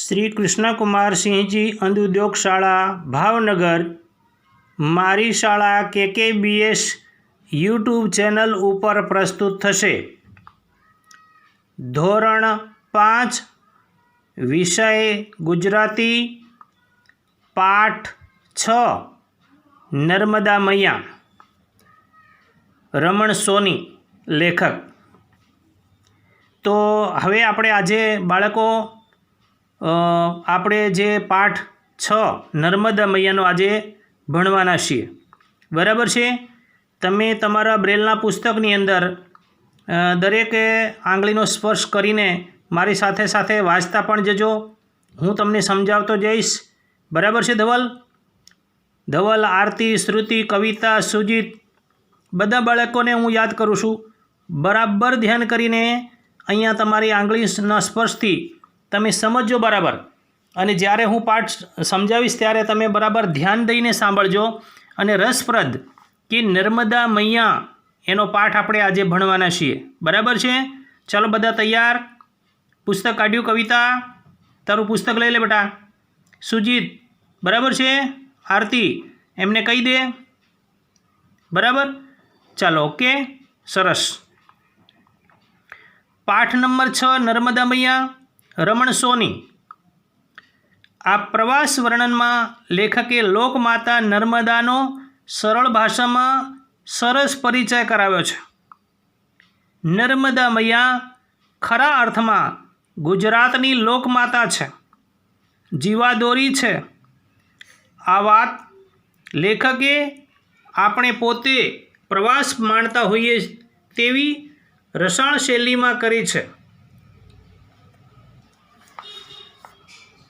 श्री कृष्ण कुमार सिंह जी अंध उद्योग शाळा भावनगर मारी शाळा KKBS यूट्यूब चैनल पर प्रस्तुत थशे। धोरण 5 विषय गुजराती पाठ 6 नर्मदा मैया रमण सोनी लेखक। तो हवे आपणे आजे बाळको આપણે જે પાઠ 6 નર્મદા મૈયાનો આજે ભણવાના છીએ, બરાબર છે। તમે તમારા બ્રેલના પુસ્તકની અંદર દરેકે આંગળીનો સ્પર્શ કરીને મારી સાથે સાથે વાંચતા પણ જજો। હું તમને સમજાવતો જઈશ, બરાબર છે। ધવલ, આરતી, શ્રુતિ, કવિતા, સુજીત બધા બાળકોને હું યાદ કરું છું। બરાબર ધ્યાન કરીને અહીંયા તમારી આંગળીના સ્પર્શથી તમે સમજો બરાબર, અને જ્યારે હું પાઠ સમજાવીશ ત્યારે તમે બરાબર ધ્યાન દઈને સાંભળજો। અને રસપ્રદ કે નર્મદા મૈયા એનો પાઠ આપણે આજે ભણવાના છીએ, બરાબર છે। ચાલો બધા તૈયાર? પુસ્તક કાઢ્યું? કવિતા તારું પુસ્તક લઈ લે બેટા। સુજીત બરાબર છે? આરતી એમને કહી દે, બરાબર? ચાલો, ઓકે, સરસ। પાઠ નંબર 6 નર્મદા મૈયા રમણ સોની। આ પ્રવાસ વર્ણનમાં લેખકે લોકમાતા નર્મદાનો સરળ ભાષામાં સરસ પરિચય કરાવ્યો છે। નર્મદા મૈયા ખરા અર્થમાં ગુજરાતની લોકમાતા છે, જીવાદોરી છે। આ વાત લેખકે આપણે પોતે પ્રવાસ માણતા હોઈએ તેવી રસાળ શૈલીમાં કરી છે।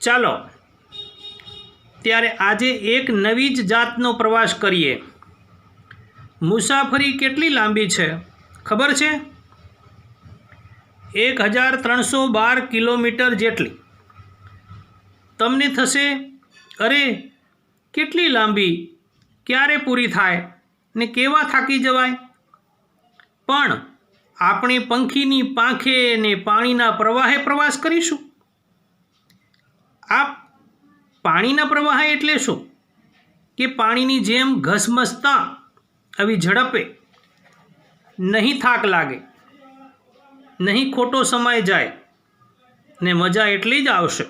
ચાલો ત્યારે આજે એક નવી જ જાતનો પ્રવાસ કરીએ। મુસાફરી કેટલી લાંબી છે ખબર છે? 1312 કિલોમીટર જેટલી। તમને થશે, અરે કેટલી લાંબી, ક્યારે પૂરી થાય ને કેવા થાકી જવાય? પણ આપણે પંખીની પાંખે ને પાણીના પ્રવાહે પ્રવાસ કરીશું। આ પાણીના પ્રવાહ એટલે શું કે પાણીની જેમ ઘસમસતા આવી ઝડપે નહીં થાક લાગે, નહીં ખોટો સમય જાય ને મજા એટલી જ આવશે।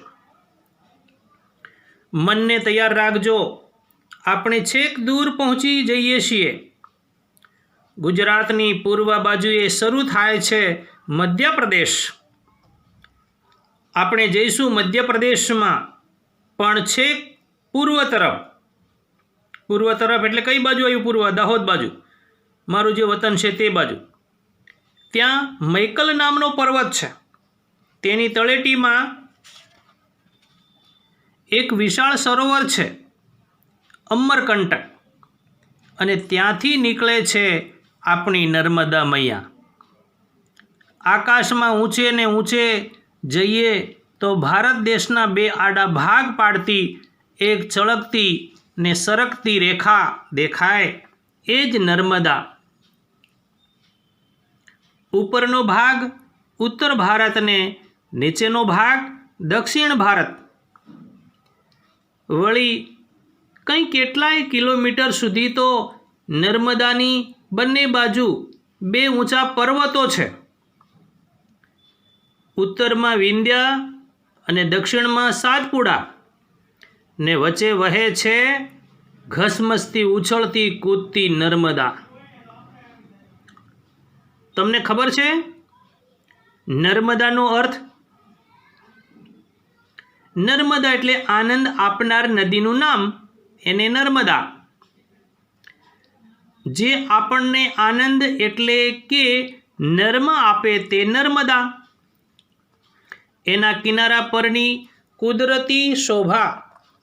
મનને તૈયાર રાખજો, આપણે છેક દૂર પહોંચી જઈએ છીએ। ગુજરાતની પૂર્વ બાજુએ શરૂ થાય છે મધ્યપ્રદેશ। આપણે જઈશું મધ્યપ્રદેશમાં, પણ છેક પૂર્વ તરફ એટલે કઈ બાજુ આવ્યું? પૂર્વ, દાહોદ બાજુ, મારું જે વતન છે તે બાજુ। ત્યાં મૈકલ નામનો પર્વત છે, તેની તળેટીમાં એક વિશાળ સરોવર છે અમરકંટક, અને ત્યાંથી નીકળે છે આપણી નર્મદા મૈયા। આકાશમાં ઊંચે ને ઊંચે જઈએ તો ભારત દેશના બે આડા ભાગ પાડતી એક ચળકતી ને સરકતી રેખા દેખાય, એ જ નર્મદા। ઉપરનો ભાગ ઉત્તર ભારત ને નીચેનો ભાગ દક્ષિણ ભારત। વળી કંઈ કેટલાય કિલોમીટર સુધી તો નર્મદાની બંને બાજુ બે ઊંચા પર્વતો છે। ઉત્તરમાં વિંધ્યા અને દક્ષિણમાં સાતપુડા, ને વચ્ચે વહે છે ઘસમસતી ઉછળતી કૂદતી નર્મદા। તમને ખબર છે નર્મદાનો અર્થ? નર્મદા એટલે આનંદ આપનાર નદીનું નામ, એને નર્મદા। જે આપણને આનંદ એટલે કે નર્મ આપે તે નર્મદા। એના કિનારા પરની કુદરતી શોભા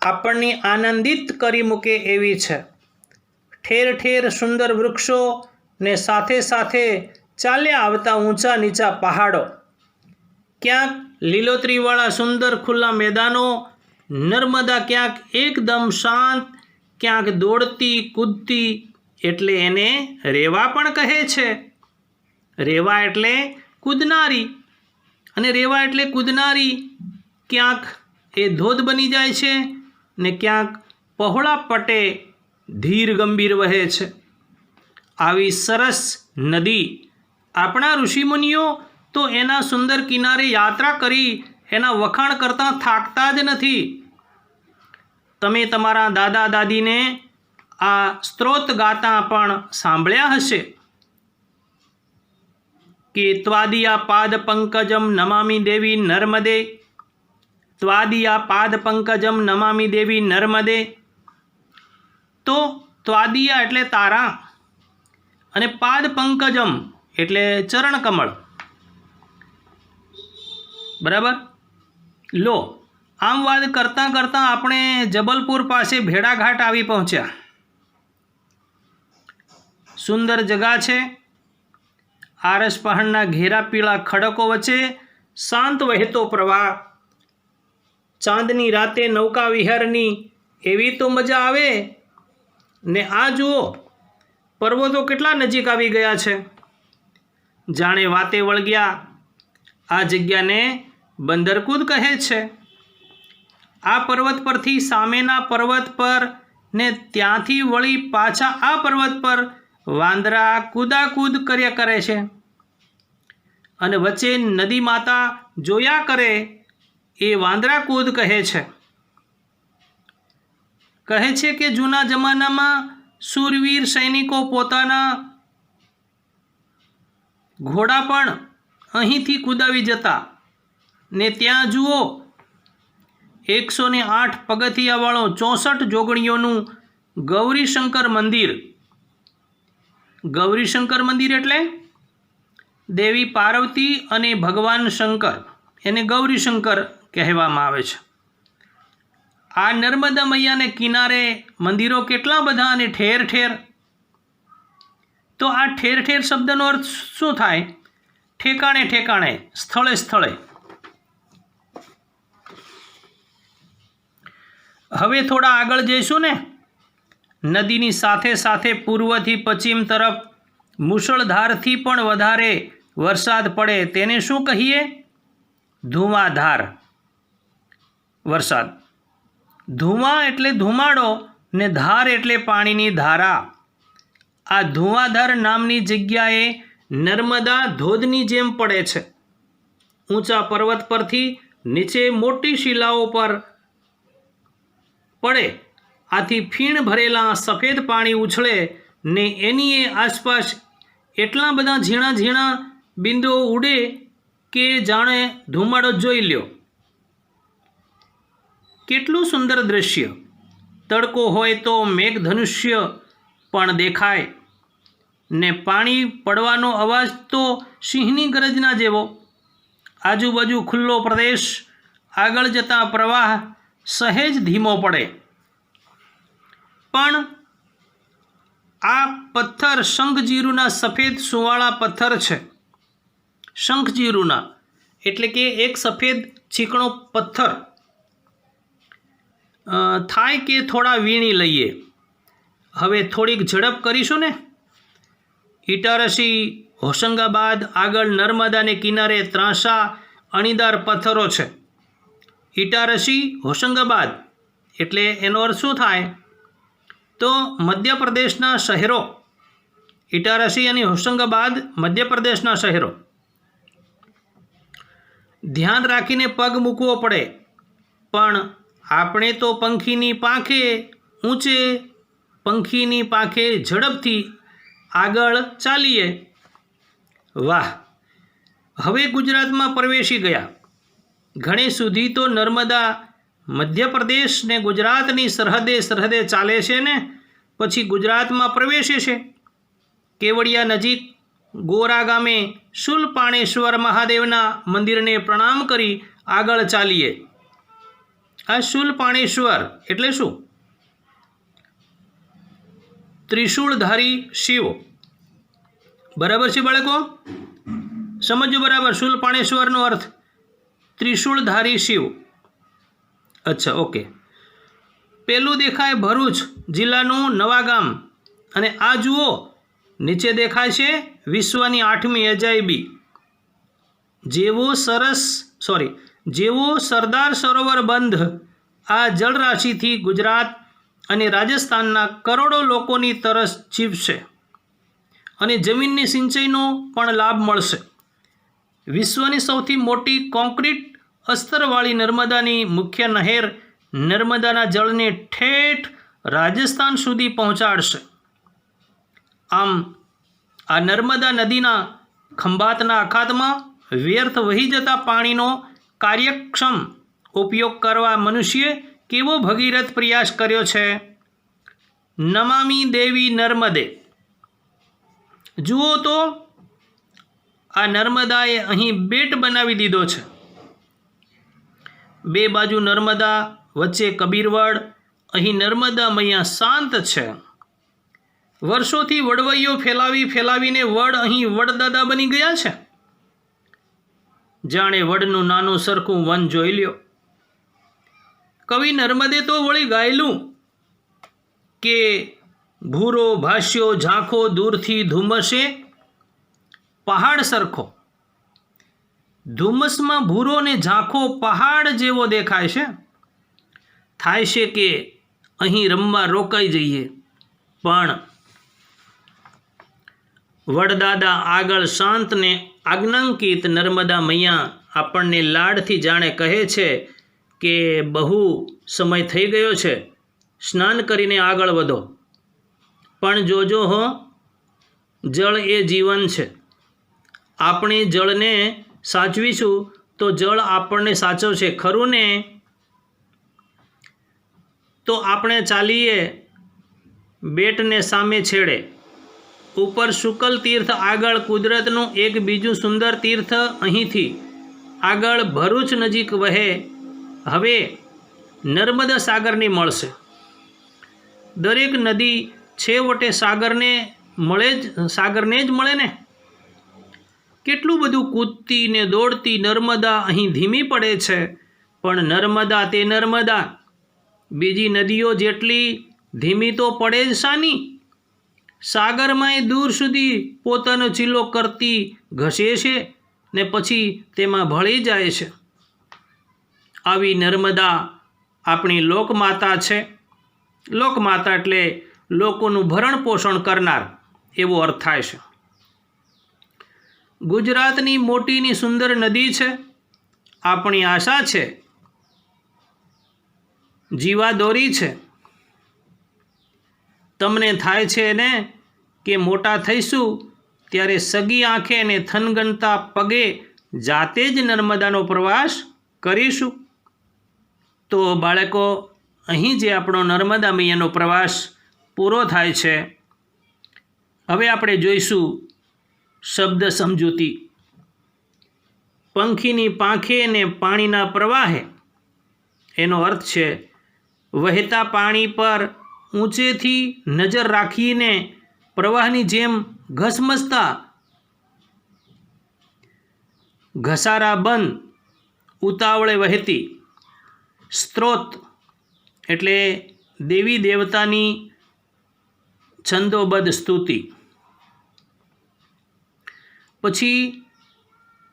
આપણને આનંદિત કરી મૂકે એવી છે। ઠેર ઠેર સુંદર વૃક્ષો ને સાથે સાથે ચાલ્યા આવતા ઊંચા નીચા પહાડો, ક્યાંક લીલોતરીવાળા સુંદર ખુલ્લા મેદાનો। નર્મદા ક્યાંક એકદમ શાંત, ક્યાંક દોડતી કૂદતી, એટલે એને રેવા પણ કહે છે। રેવા એટલે કૂદનારી, અને રેવા એટલે કૂદનારી, ક્યાંક એ ધોધ બની જાય છે ને ક્યાંક પહોળા પટે ધીર ગંભીર વહે છે. આવી સરસ નદી આપણા ઋષિમુનિઓ તો એના સુંદર કિનારે યાત્રા કરી એના વખાણ કરતાં થાકતા જ નથી. તમે તમારા દાદા દાદીને આ સ્ત્રોત ગાતા પણ સાંભળ્યા હશે કે ત્વાદિયા પાદ પંકજમ નમામિ દેવી નર્મદે, ત્વાદિયા પાદ પંકજમ નમામિ દેવી નર્મદે. તો ત્વાદિયા એટલે તારા અને પાદ પંકજમ એટલે ચરણકમળ. બરાબર. લો, આમ વાત કરતાં કરતાં આપણે જબલપુર પાસે ભેડાઘાટ આવી પહોંચ્યા. સુંદર જગા છે. આરસ પહાડના ઘેરા પીળા ખડકો વચ્ચે શાંત વહેતો પ્રવાહ. ચાંદની રાતે નૌકા વિહારની એવી તો મજા આવે ને. આ જુઓ, પર્વતો કેટલા નજીક આવી ગયા છે, જાણે વાતે વળગ્યા. આ જગ્યાને બંદરકૂદ કહે છે. આ પર્વત પરથી સામેના પર્વત પર ને ત્યાંથી વળી પાછા આ પર્વત પર વાંદરા કૂદાકૂદ કર્યા કરે છે અને વચ્ચે નદી માતા જોયા કરે. એ વાંદરા કૂદ કહે છે. કહે છે કે જૂના જમાનામાં શૂરવીર સૈનિકો પોતાના ઘોડા પણ અહીંથી કૂદાવી જતા ને ત્યાં જુઓ 108 પગથિયાવાળો 64 જોગણીઓનું ગૌરીશંકર મંદિર. ગૌરીશંકર મંદિર એટલે દેવી પાર્વતી અને ભગવાન શંકર, એને ગૌરીશંકર કહેવામાં આવે છે. આ નર્મદા મૈયાને કિનારે મંદિરો કેટલા બધા અને ઠેર ઠેર. તો આ ઠેર ઠેર શબ્દનો અર્થ શું થાય? ઠેકાણે ઠેકાણે, સ્થળે સ્થળે. હવે થોડા આગળ જઈશું ને, નદીની સાથે સાથે પૂર્વથી પશ્ચિમ તરફ મુશળધારથી પણ વધારે વરસાદ પડે તેને શું કહીએ? ધુવાધાર વરસાદ. ધુવા એટલે ધુમાડો ને ધાર એટલે પાણીની ધારા. આ ધુવાધાર નામની જગ્યાએ નર્મદા ધોધની જેમ પડે છે. ઊંચા પર્વત પરથી નીચે મોટી શિલાઓ પર પડે. આથી ફીણ ભરેલા સફેદ પાણી ઉછળે ને એની આસપાસ એટલા બધા ઝીણા ઝીણા બિંદુઓ ઉડે કે જાણે ધુમાડો જોઈ લ્યો. કેટલું સુંદર દૃશ્ય. તડકો હોય તો મેઘધનુષ્ય પણ દેખાય ને પાણી પડવાનો અવાજ તો સિંહની ગરજના જેવો. આજુબાજુ ખુલ્લો પ્રદેશ. આગળ જતા પ્રવાહ સહેજ ધીમો પડે. પણ આ પથ્થર શંખજીરુના સફેદ સુંવાળા પથ્થર છે. શંખજીરુના એટલે કે એક સફેદ ચીકણો પથ્થર. થાય કે થોડા વીણી લઈએ. હવે થોડીક ઝડપ કરીશું ને. ઇટારસી, હોશંગાબાદ આગળ નર્મદાને કિનારે ત્રાંસા અણીદાર પથ્થરો છે. ઇટારસી, હોશંગાબાદ એટલે એનો અર્થ શું થાય? તો મધ્યપ્રદેશના શહેરો. ઇટારસી અને હોશંગાબાદ મધ્યપ્રદેશના શહેરો. ધ્યાન રાખીને પગ મૂકવો પડે. પણ આપણે તો પંખીની પાંખે ઊંચે, પંખીની પાંખે ઝડપથી આગળ ચાલીએ. વાહ! હવે ગુજરાતમાં પ્રવેશી ગયા. ઘણે સુધી તો નર્મદા મધ્યપ્રદેશ ને ગુજરાતની સરહદે ચાલે છે ને પછી ગુજરાતમાં પ્રવેશે છે. કેવડિયા નજીક ગોરા ગામે શૂલપાણેશ્વર મહાદેવના મંદિરને પ્રણામ કરી આગળ ચાલીએ. આ શૂલપાણેશ્વર એટલે શું? ત્રિશૂળધારી શિવ. બરાબર છે બાળકો? સમજો બરાબર. શૂલપાણેશ્વરનો અર્થ ત્રિશૂળધારી શિવ. અચ્છા, ઓકે. પેલું દેખાય ભરૂચ જિલ્લાનું નવાગામ અને આ જુઓ નીચે દેખાય છે વિશ્વની 8મી અજાયબી. જેવો સરદાર સરોવર બંધ આ જળરાશિથી ગુજરાત અને રાજસ્થાનના કરોડો લોકોની તરસ છીપશે અને જમીનની સિંચાઈનો પણ લાભ મળશે. વિશ્વની સૌથી મોટી કોન્ક્રીટ અસ્તરવાળી નર્મદાની મુખ્ય નહેર નર્મદાના જળને ઠેઠ રાજસ્થાન સુધી પહોંચાડશે. આમ આ નર્મદા નદીના ખંભાતના અખાતમાં વ્યર્થ વહી જતા પાણીનો કાર્યક્ષમ ઉપયોગ કરવા મનુષ્યે કેવો ભગીરથ પ્રયાસ કર્યો છે. નમામિ દેવી નર્મદે. જુઓ તો આ નર્મદાએ અહીં બેટ બનાવી દીધો છે. બે બાજુ નર્મદા, વચ્ચે કબીરવડ. અહીં નર્મદા મૈયા શાંત છે. વર્ષોથી વડવૈયો ફેલાવીને વડ અહીં વડદાદા બની ગયા છે. જાણે વડનું નાનું સરખું વન જોઈ લ્યો. કવિ નર્મદે તો વળી ગાયેલું કે ભૂરો ભાષ્યો ઝાંખો દૂરથી ધુમ્મસે પહાડ સરખો. ધુમ્મસમાં ભૂરો ને ઝાંખો પહાડ જેવો દેખાય છે. થાય છે કે અહીં રમવા રોકાઈ જઈએ, પણ વડદાદા આગળ શાંત ને આજ્ઞાંકિત નર્મદા મૈયા આપણને લાડથી જાણે કહે છે કે બહુ સમય થઈ ગયો છે, સ્નાન કરીને આગળ વધો. પણ જોજો હો, જળ એ જીવન છે. આપણે જળને સાચવીશું તો જળ આપણને સાચવશે, ખરું ને? તો આપણે ચાલીએ બેટને સામે છેડે. ઉપર શુકલ તીર્થ, આગળ કુદરતનું એક બીજું સુંદર તીર્થ અહીંથી આગળ ભરૂચ નજીક વહે હવે નર્મદા સાગરની મળશે. દરેક નદી છેવટે સાગરને જ મળે ને. કેટલું બધું કૂદતી ને દોડતી નર્મદા અહીં ધીમી પડે છે, પણ નર્મદા તે નર્મદા બીજી નદીઓ જેટલી ધીમી તો પડે જ શાની? સાગરમાંય દૂર સુધી પોતાનો ચીલો કરતી ઘસે છે ને પછી તેમાં ભળી જાય છે. આવી નર્મદા આપણી લોકમાતા છે. લોકમાતા એટલે લોકોનું ભરણ પોષણ કરનાર એવો અર્થ થાય છે. ગુજરાતની મોટીની સુંદર નદી છે. આપણી આશા છે, જીવાદોરી છે. તમને થાય છે ને કે મોટા થઈશું ત્યારે સગી આંખે અને થનગનતા પગે જાતે જ નર્મદાનો પ્રવાસ કરીશું. તો બાળકો, અહીં જે આપણો નર્મદા મૈયાનો પ્રવાસ પૂરો થાય છે. હવે આપણે જોઈશું શબ્દ સમજૂતી. પંખીની પાંખે ને પાણીના પ્રવાહે એનો અર્થ છે વહેતા પાણી પર ઊંચેથી નજર રાખીને પ્રવાહની જેમ ઘસમસતા ઘસારા બંધ ઉતાવળે વહેતી. સ્ત્રોત એટલે દેવી દેવતાની છંદોબદ્ધ સ્તુતિ. પછી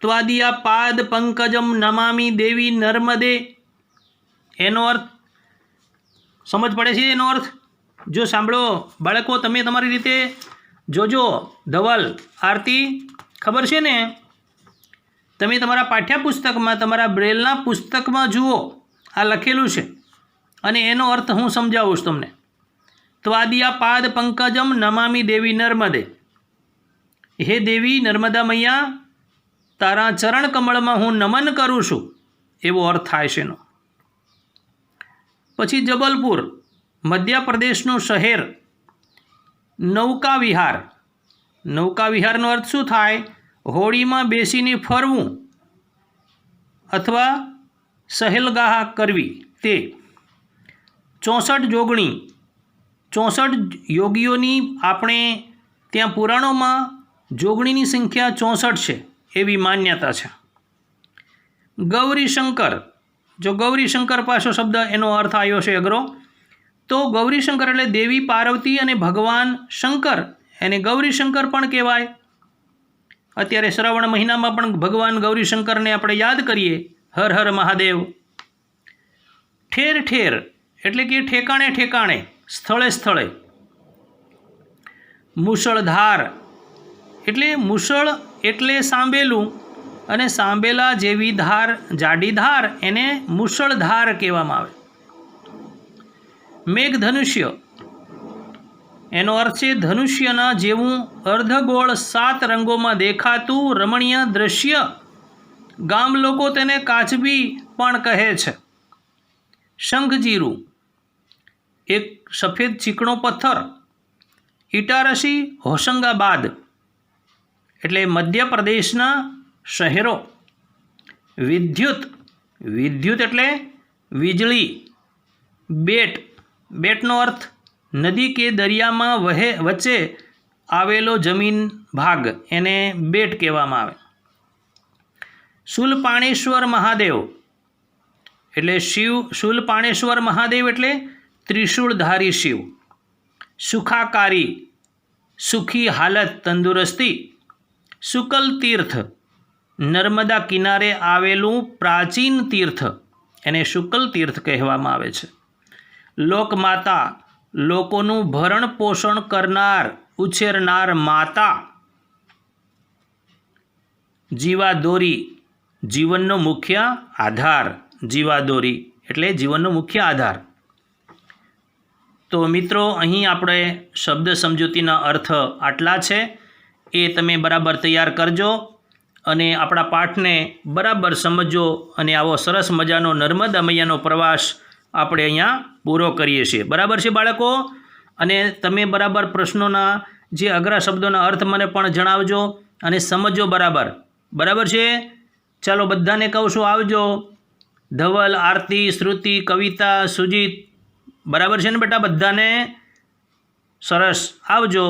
ત્વાદિયા પાદ પંકજમ નમામિ દેવી નર્મદે. એનો અર્થ સમજ પડે છે? એનો અર્થ જો સાંભળો બાળકો, તમે તમારી રીતે જોજો. ધવલ, આરતી, ખબર છે ને? તમે તમારા પાઠ્યપુસ્તકમાં, તમારા બ્રેલના પુસ્તકમાં જુઓ, આ લખેલું છે અને એનો અર્થ હું સમજાવું છું તમને. ત્વાદિયા પાદ પંકજમ નમામિ દેવી નર્મદે. હે દેવી નર્મદા મૈયા, તારા ચરણ કમળમાં હું નમન કરું છું, એવો અર્થ થાય છે એનો. પછી જબલપુર, મધ્યપ્રદેશનું શહેર. નૌકા વિહાર. નૌકા વિહારનો અર્થ શું થાય? હોડીમાં બેસીને ફરવું અથવા સહેલગાહ કરવી તે. 64 જોગણી. 64 યોગીઓની આપણે ત્યાં પુરાણોમાં જોગણીની સંખ્યા 64 છે એવી માન્યતા છે. ગૌરીશંકર. જો ગૌરીશંકર પાછો શબ્દ એનો અર્થ આવ્યો છે અઘરો, તો ગૌરીશંકર એટલે દેવી પાર્વતી અને ભગવાન શંકર, એને ગૌરીશંકર પણ કહેવાય. અત્યારે શ્રાવણ મહિનામાં પણ ભગવાન ગૌરીશંકરને આપણે યાદ કરીએ હર હર મહાદેવ. ઠેર ઠેર એટલે કે ઠેકાણે ઠેકાણે, સ્થળે સ્થળે. મુશળધાર એટલે મુશળ એટલે સાંભેલું, અને સાંભેલા જેવી ધાર, જાડી ધાર, એને મુશળધાર કહેવામાં આવે. મેઘધનુષ્ય એનો અર્થ છે ધનુષ્યના જેવું અર્ધગોળ 7 રંગોમાં દેખાતું રમણીય દૃશ્ય. ગામ લોકો તેને કાચબી પણ કહે છે. શંખજીરું એક સફેદ ચીકણો પથ્થર. ઇટારસી હોશંગાબાદ એટલે મધ્યપ્રદેશના શહેરો. વિદ્યુત વિદ્યુત એટલે વીજળી. બેટ બેટનો અર્થ નદી કે દરિયામાં વચ્ચે આવેલો જમીન ભાગ, એને બેટ કહેવામાં આવે. શૂલપાણેશ્વર મહાદેવ એટલે શિવ. શૂલપાણેશ્વર મહાદેવ એટલે ત્રિશૂળધારી શિવ. સુખાકારી સુખી હાલત, તંદુરસ્તી. શુકલ તીર્થ નર્મદા કિનારે આવેલું પ્રાચીન તીર્થ, એને શુકલ તીર્થ કહેવામાં આવે છે. લોકમાતા લોકોનું ભરણ પોષણ કરનાર, ઉછેરનાર માતા. જીવાદોરી જીવનનો મુખ્ય આધાર. જીવાદોરી એટલે જીવનનો મુખ્ય આધાર. તો મિત્રો, અહીં આપણે શબ્દ સમજૂતીના અર્થ આટલા છે, એ તમે બરાબર તૈયાર કરજો અને આપણા પાઠને બરાબર સમજો, અને આવો સરસ મજાનો નર્મદા મૈયાનો પ્રવાસ આપણે અહીંયા પૂરો કરીએ છીએ. બરાબર છે બાળકો? અને તમે બરાબર પ્રશ્નોના જે અઘરા શબ્દોના અર્થ મને પણ જણાવજો અને સમજો બરાબર. બરાબર છે? ચાલો, બધાને કહું છું આવજો. ધવલ, આરતી, શ્રુતિ, કવિતા, સુજીત. બરાબર છે ને બેટા? બધાને સરસ આવજો.